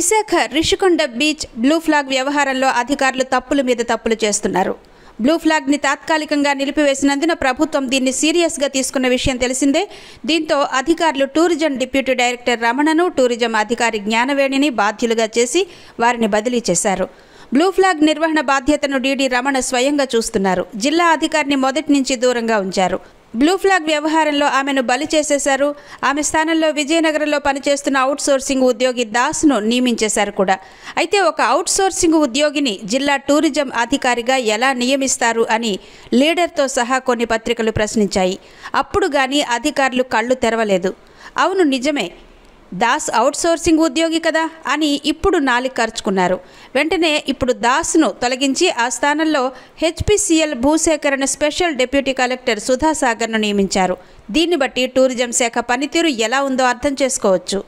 Visakha Rishikonda beach blue flag వ్యవహారంలో అధికారులు తప్పుల మీద తప్పులు చేస్తున్నారు. బ్లూ ఫ్లాగ్ని తాత్కాలికంగా నిలిపివేసినందున ప్రభుత్వం దీన్ని సీరియస్గా తీసుకున్న విషయం తెలిసిందే. దీంతో అధికారులు టూరిజం డిప్యూటీ డైరెక్టర్ రమణను, టూరిజం అధికారి జ్ఞానవేణిని బాధ్యులుగా చేసి వారిని బదిలీ చేశారు. బ్లూ ఫ్లాగ్ నిర్వహణ బాధ్యతను డీడీ రమణ స్వయంగా చూస్తున్నారు. జిల్లా అధికారిని మొదటి నుంచి దూరంగా ఉంచారు. బ్లూ ఫ్లాగ్ వ్యవహారంలో ఆమెను బలి చేసేశారు. ఆమె స్థానంలో విజయనగరంలో పనిచేస్తున్న అవుట్సోర్సింగ్ ఉద్యోగి దాస్ను నియమించేశారు కూడా. అయితే ఒక అవుట్సోర్సింగ్ ఉద్యోగిని జిల్లా టూరిజం అధికారిగా ఎలా నియమిస్తారు అని లీడర్తో సహా కొన్ని పత్రికలు ప్రశ్నించాయి. అప్పుడు కానీ అధికారులు కళ్ళు తెరవలేదు. అవును, నిజమే, దాస్ అవుట్సోర్సింగ్ ఉద్యోగి కదా అని ఇప్పుడు నాలుగు ఖర్చుకున్నారు. వెంటనే ఇప్పుడు దాస్ను తొలగించి ఆ స్థానంలో హెచ్పిసిఎల్ భూసేకరణ స్పెషల్ డిప్యూటీ కలెక్టర్ సుధాసాగర్ను నియమించారు. దీన్ని బట్టి టూరిజం శాఖ పనితీరు ఎలా ఉందో అర్థం చేసుకోవచ్చు.